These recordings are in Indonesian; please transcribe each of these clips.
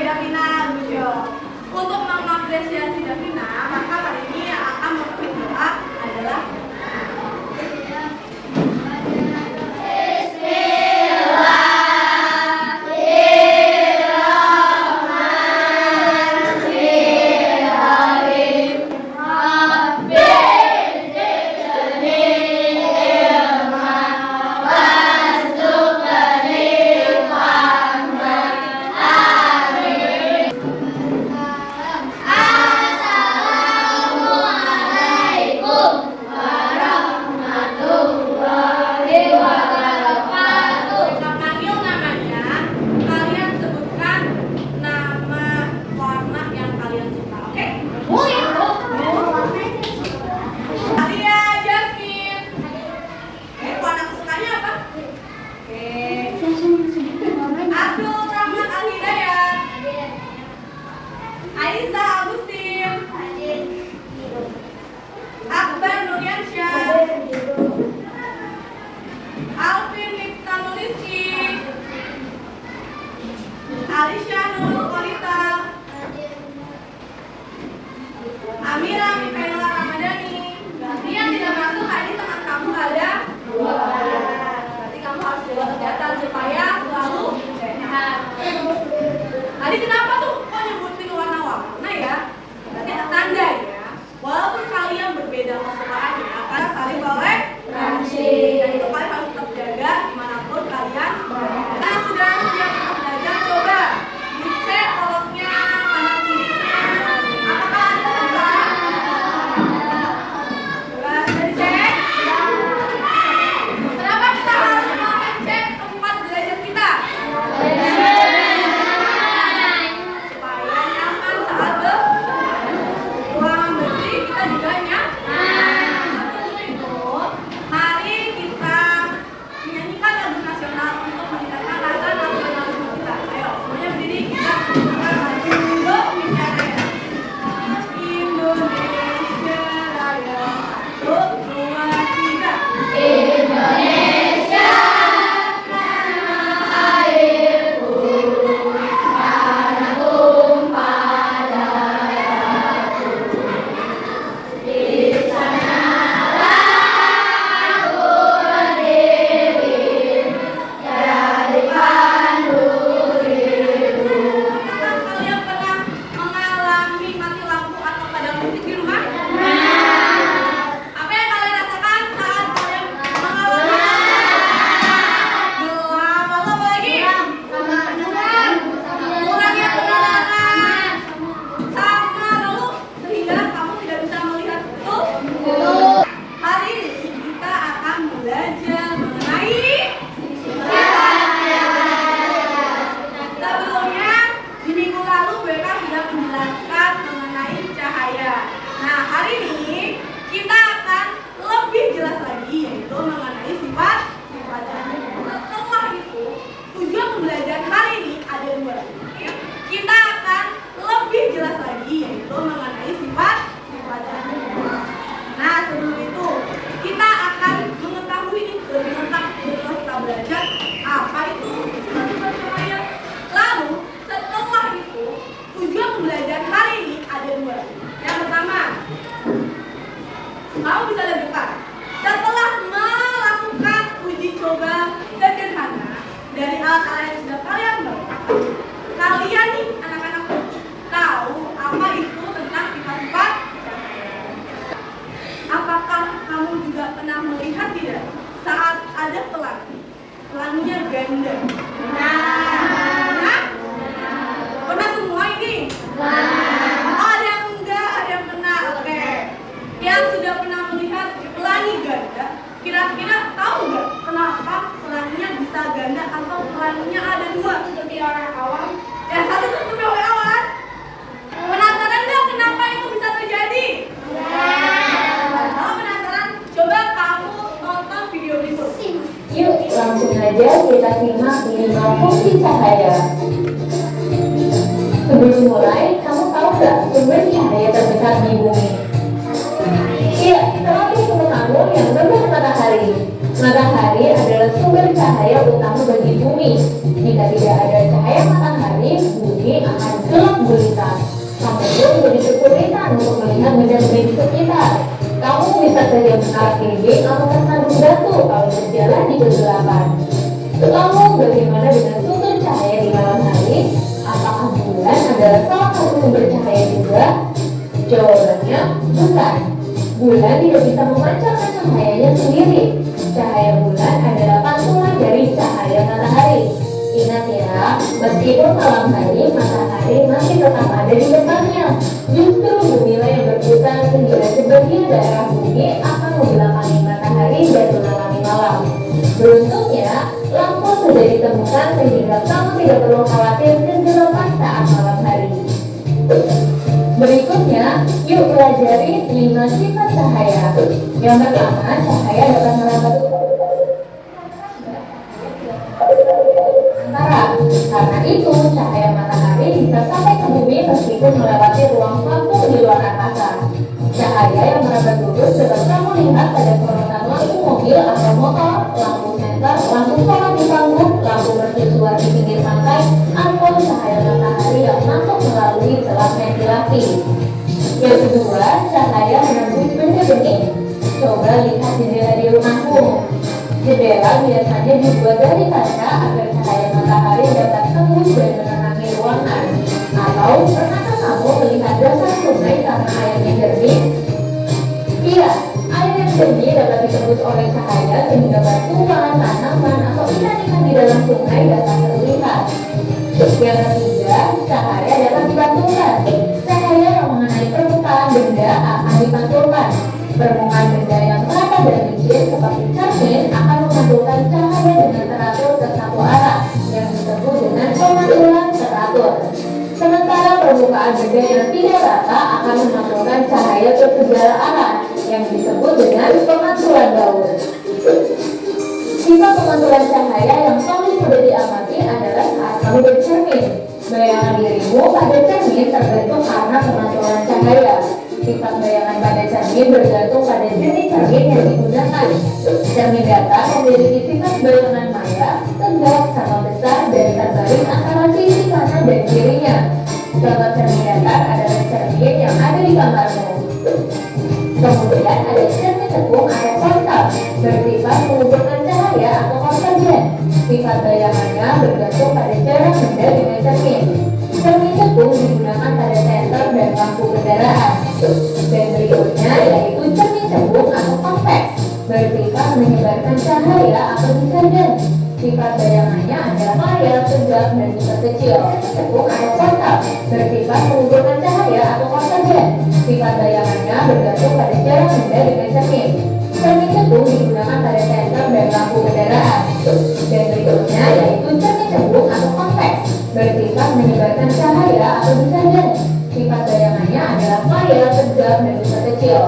Davina, lucu. Untuk mengapresiasi Davina, maka hari ini yang akan memimpin doa adalah Alisha Nurul Kolita, Amira Mikaela Ramadhani. Berarti yang tidak masuk hari teman kamu ada 2 orang. Berarti kamu harus jaga kesehatan supaya selalu sehat. Tadi kenapa tuh kok nyebutin warna-warna ya? Berarti ada tanda ya. Walaupun kalian berbeda kesukaannya, karena saling toleransi. Dan itu kalian harus tetap jaga dimanapun kalian berada. Nah, sudah siap untuk belajar, coba dicek kolomnya kanan kirinya. Apakah ada kesalahan? Coba sudah dicek? Kenapa kita harus mengecek tempat belajar kita? Supaya nyaman saat ruangan bersih, kita juga nyaman. Untuk itu, mari kita menyanyikan lagu nasional untuk meningkatkan rasa nasionalisme kita. Ayo, semuanya berdiri, kita akan maju Indonesia Raya. Indonesia Raya, 1, 2, 3. Indonesia, tanah airku, tanah tumpah darahku. Di sanalah aku berdiri, jadi panduriku. Apakah kalian pernah mengalami mati lampu atau padam listrik di rumah? Apa yang kalian rasakan saat kalian mengalami gelap? Lalu apa lagi? Kurangnya penerangan sama lalu sehingga kamu tidak bisa melihat betul. Hari ini kita akan belajar mengenai sebelumnya di minggu lalu BK sudah menjelaskan mengenai cahaya. Nah, hari ini kita akan lebih jelas lagi, yaitu mengenai sifat cahaya. Setelah itu, tujuan pembelajaran hari ini ada 2. Kita akan lebih jelas lagi, yaitu mengenai sifat cahaya. Nah, sebelum itu kita akan mengetahui lebih lengkap setelah kita belajar apa itu sifat cahaya. Lalu setelah itu tujuan pembelajaran hari ini ada 2. Yang pertama, kamu bisa lihat depan. Setelah melakukan uji coba sederhana dari alat-alat yang sudah kalian bawa, kalian nih anak-anak tahu apa itu tentang sifat-sifat cahaya. Apakah kamu juga pernah melihat tidak saat ada pelangi? Pelanginya ganda. Nah, pernah semua ini? Oh, ada yang enggak, ada yang pernah. Oke. Yang sudah pernah melihat pelangi ganda, kira-kira tahu nggak kenapa pelanginya bisa ganda atau pelanginya ada 2? Seperti orang awam. Yang satu itu seperti orang awam. Penasaran nggak kenapa itu bisa terjadi? Kalau penasaran, coba kamu tonton video berikut. Yuk, langsung aja kita simak 5 fungsi cahaya. Sebelum mulai, kamu tahu nggak sumber cahaya terbesar di bumi? Iya, terlebih teman kamu yang benar matahari. Matahari adalah sumber cahaya utama bagi bumi. Jika tidak ada cahaya matahari, bumi akan keliling atau tersandung batu kalau berjalan di kegelapan. Lalu bagaimana dengan sumber cahaya di malam hari? Apakah bulan adalah salah satu sumber cahaya juga? Jawabannya bukan. Bulan tidak bisa memancarkan cahayanya sendiri. Cahaya bulan adalah pantulan dari cahaya matahari. Ingat ya, meskipun malam hari, matahari masih tetap ada di depannya. Justru bumilah yang berputar sehingga sebagian daerah bumi akan membelakangi matahari dan mengalami malam. Beruntungnya, lampu sudah ditemukan sehingga kamu tidak perlu khawatir kegelapan saat malam hari. Berikutnya, yuk pelajari 5 sifat cahaya. Yang pertama, cahaya dapat merambat antara. Karena itu, cahaya matahari bisa sampai ke bumi meskipun melewati ruang vakum di luar angkasa. Cahaya yang merambat lurus dapat kamu lihat pada sorotan lampu mobil atau motor, lampu senter, lampu sorot di panggung, lampu mercusuar di pinggir pantai, atau cahaya matahari yang masuk melalui celah ventilasi. Yang kedua, cahaya menembus benda bening. Coba lihat jendela di rumahmu. Jendela biasanya dibuat dari kaca agar cahaya matahari dapat tembus dan menerangi ruangan. Atau pernahkah kamu melihat dasar sungai karena airnya jernih? Iya, air yang jernih dapat ditembus oleh cahaya sehingga batuan, tanaman, atau ikan-ikan di dalam sungai dapat terlihat. Yang ketiga, cahaya dapat dipantulkan. Cahaya yang mengenai permukaan benda akan dipantulkan. Permukaan benda yang rata dan licin seperti cermin akan memantulkan cahaya dengan teratur ke satu arah yang disebut dengan pemantulan teratur. Sementara permukaan benda yang tidak rata akan memantulkan cahaya ke segala arah yang disebut dengan pemantulan baur. Sifat pemantulan cahaya yang paling mudah diamati adalah saat kamu bercermin. Bayangan dirimu pada cermin terbentuk karena pemantulan cahaya. Sifat bayangan pada cermin bergantung pada jenis cermin yang digunakan. Cermin datar memiliki sifat bayangan maya, tegak, sama besar, dan terbalik antara sisi kanan dan kirinya. Contoh cermin datar adalah cermin yang ada di kamarmu. Kemudian ada cermin cekung atau konkav, bersifat mengumpulkan cahaya atau konvergen. Sifat bayangannya bergantung pada jarak benda dengan cermin. Cermin cekung digunakan pada senter dan lampu kendaraan. Dan berikutnya yaitu cermin cekung atau konveks, bersifat menyebarkan cahaya atau divergen. Sifat bayangannya adalah layar, tegak, dan pusat kecil. Cekung atau konkav, bersifat mengumpulkan cahaya atau konvergen. Sifat bayangannya bergantung pada jarak benda dengan cermin. Cermin cekung digunakan pada senter dan lampu kendaraan. Dan berikutnya yaitu cermin cekung atau konveks, bersifat menyebarkan cahaya atau divergen. Sifat bayangannya adalah layar, tegak, dan pusat kecil.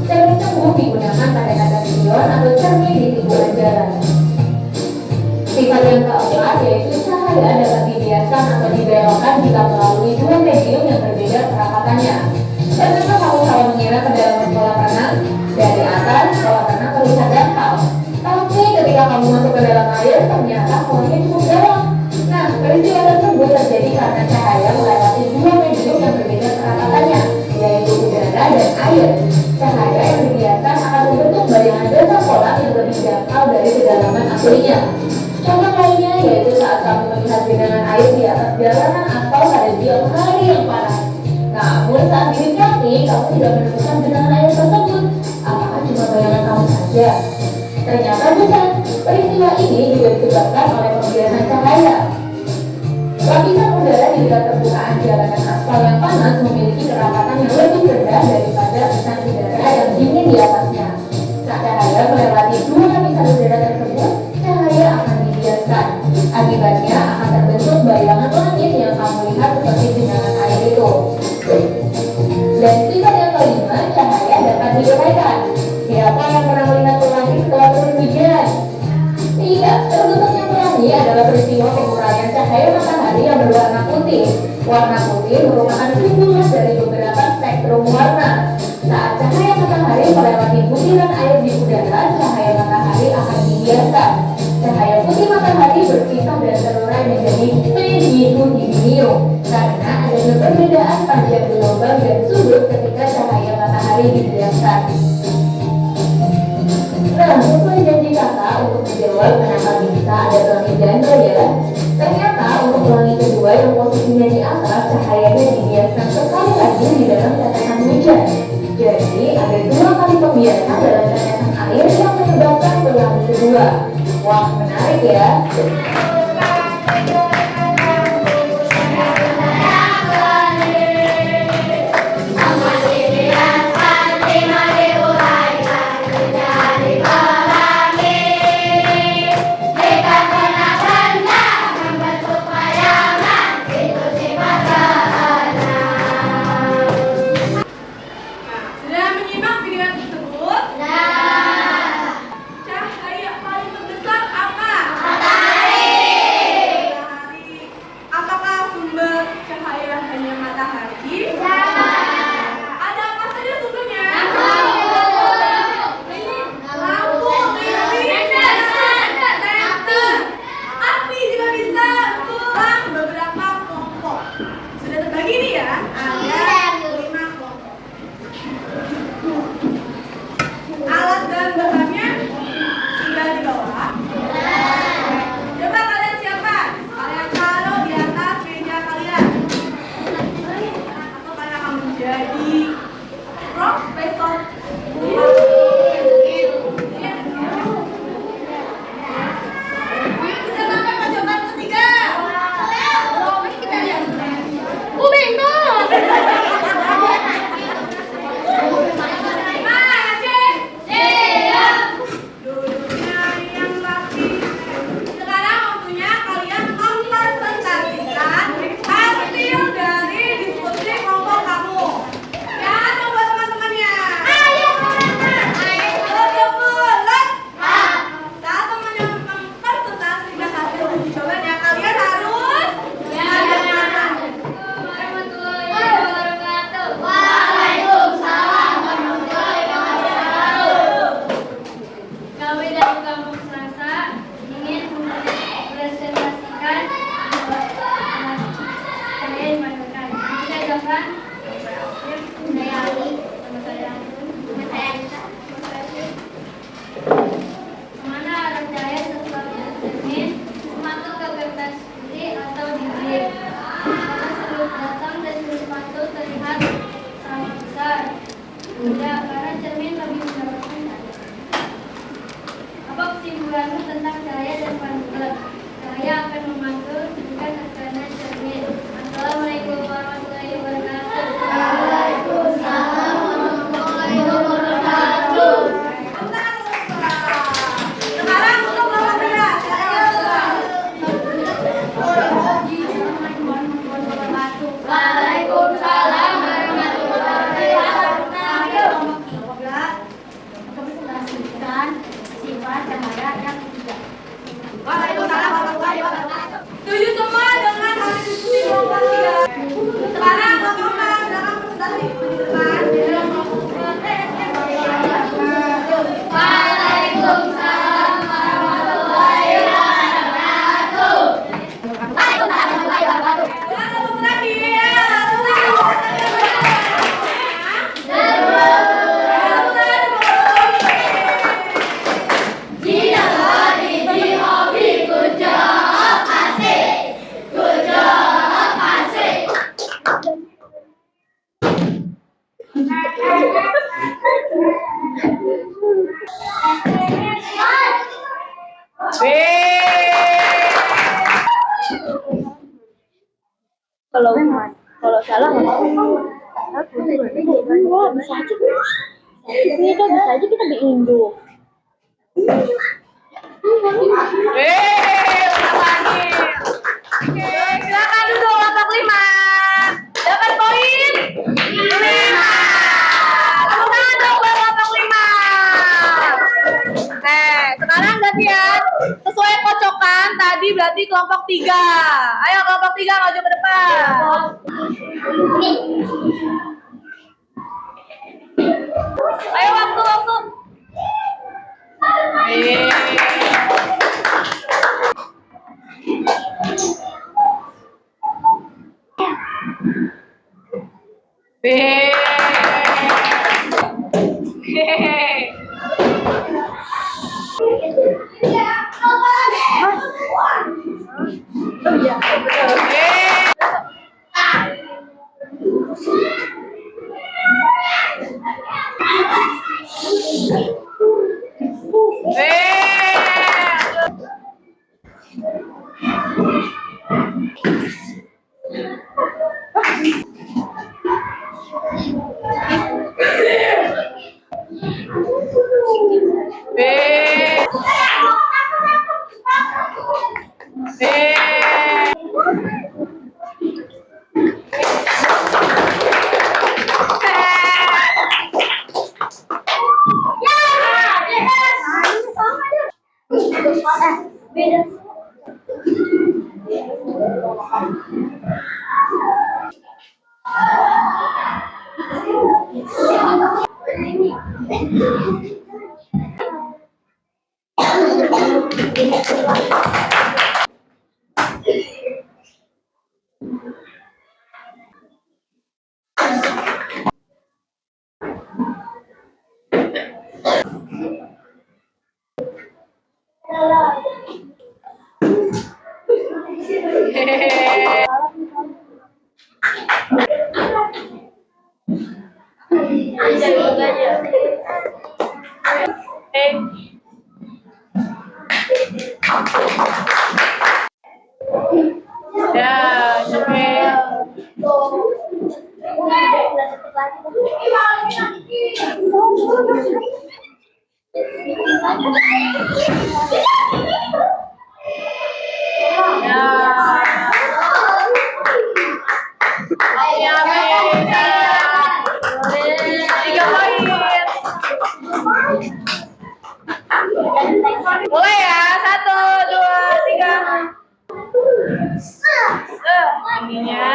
Cermin cekung digunakan pada kaca spion atau cermin di tikungan jalan. Sifat yang keempat yaitu cahaya dapat dibiaskan atau dibelokkan jika melalui dua medium yang berbeda perapatannya. Pernahkah kamu salah mengira ke dalam kolam renang? Dari atas, kolam renang terlihat dangkal. Tapi ketika kamu masuk ke dalam air, ternyata kolamnya cukup dalam. Nah, peristiwa tersebut terjadi karena cahaya melewati dua medium yang berbeda perapatannya, yaitu udara dan air. Cahaya yang dibiaskan akan membentuk bayangan dasar kolam yang lebih dangkal dari kedalaman aslinya. Contoh lainnya yaitu saat kamu melihat genangan air di atas jalanan atau pada siang hari yang panas. Namun saat dinikmati, kamu tidak menemukan genangan air tersebut. Apakah cuma bayangan kamu saja? Ternyata bukan. Peristiwa ini juga disebabkan oleh pembiasan cahaya. Lapisan udara di dalam permukaan jalanan aspal yang panas memiliki kerapatan yang lebih rendah daripada lapisan udara yang dingin di atasnya. Saat cahaya melewati dua lapisan udara tersebut, cahaya akan dibiaskan. Akibatnya akan terbentuk bayangan langit yang kamu lihat seperti genangan air itu. Dan sifat yang kelima, cahaya dapat diuraikan. Siapa yang pernah melihat pelangi setelah turun hujan? Iya, terbentuknya pelangi adalah peristiwa penguraian cahaya matahari yang berwarna putih. Warna putih merupakan kumulus dari beberapa spektrum warna. Saat cahaya matahari melewati butiran air di udara, cahaya matahari akan dibiaskan. Cahaya putih matahari berpisah dan terurai menjadi pedihidinium karena adanya perbedaan panjang gelombang dan sudut ketika cahaya matahari dibiaskan. ada pelangi janda ya. Ternyata untuk pelangi kedua yang posisinya di atas, cahayanya dibiaskan sekali lagi di dalam tetesan hujan. Jadi ada 2 kali pembiasan dalam tetesan air yang menyebabkan pelangi kedua. Wah, menarik ya. Sudah menyimak video tersebut? Cahaya paling terbesar apa? Matahari. Apakah sumber cahaya hanya matahari? Ada apa saja sumbernya? Lampu, lilin, senter. Api juga bisa dalam beberapa kelompok. Sudah terbagi nih ya? Ada 5 kelompok. Alat dan bahannya sudah di bawah. Coba kalian siapa? Kalian taruh di atas meja kalian. Atau kalian akan menjadi profesor. Sudah sampai percobaan ketiga. Kita lihat. Duduknya yang rapi. Sekarang waktunya kalian mempresentasikan hasil dari diskusi kelompok kamu. Ya, coba teman-temannya. Ayo teman-teman. Oke, mulai. Saat teman yang mempresentasikan hasil uji cobanya, kalian harus menghadap kanan. Kami dari Kampung Selasa ingin mempresentasikan saya dimajukan. Kita jawabkan. Saya Ali, nama saya Anun, nama saya Anissa, nama saya Sri. Kemana arah cahaya sesuatu cermin masuk ke kertas putih atau di bilik? Karena sudut datang dan sudut masuk terlihat sama besar. Tidak, karena cermin lebih mendapatkan cahaya. Apa kesimpulanmu tentang cahaya dan pantulan? Cahaya akan memantul jika terkena cermin. Assalamualaikum warahmatullahi wabarakatuh. Waalaikumsalam warahmatullahi wabarakatuh. Sekarang untuk kelompok tiga, silakan. Waalaikumsalam warahmatullahi wabarakatuh. Presentasikan sifat cahaya yang ketiga. Waalaikumsalam warahmatullahi wabarakatuh. Setuju semua dengan hasil diskusi kelompok tiga. Sekarang kelompok empat, silakan presentasi di depan. Waalaikumsalam warahmatullahi wabarakatuh. Silakan kelompok lagi ya. Kalau salah nggak apa-apa. Bisa aja. Ini kan bisa aja kita di Indo. Oke, silakan duduk kelompok 5. Dapat poin 5. Tepuk tangan dong buat kelompok 5. Sekarang gantian. Sesuai kocokan tadi berarti kelompok 3. Ayo kelompok 3 maju ke depan. Ayo waktu. Ya, Syukri. Ya, beda. 3 poin. Mulai ya, 1, 2, 3. Ininya.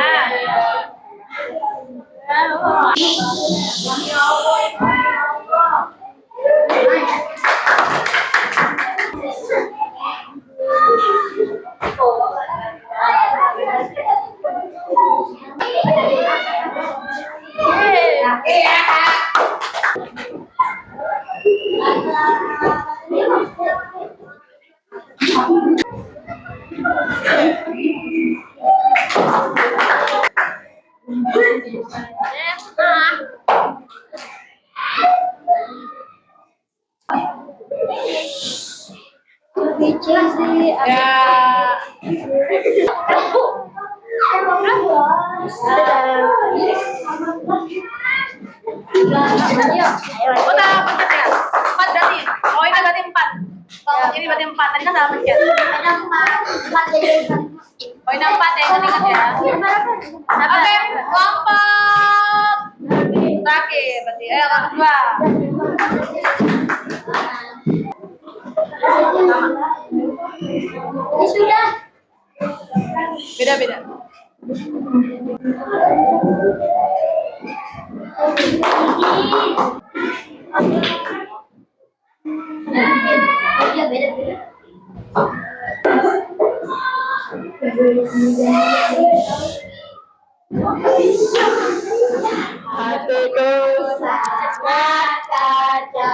Ya. Udah pencet ya. 4 berarti. Oh, ini berarti 4. Kalau ini berarti 4. Tadi kan salah pencet. Oh, ini 4 ya, ingat ya. Oke, kelompok terakhir berarti. Ayo, kelompok kedua. Sudah. Beda-beda. Iya, beda-beda. Satu, dua. Kaca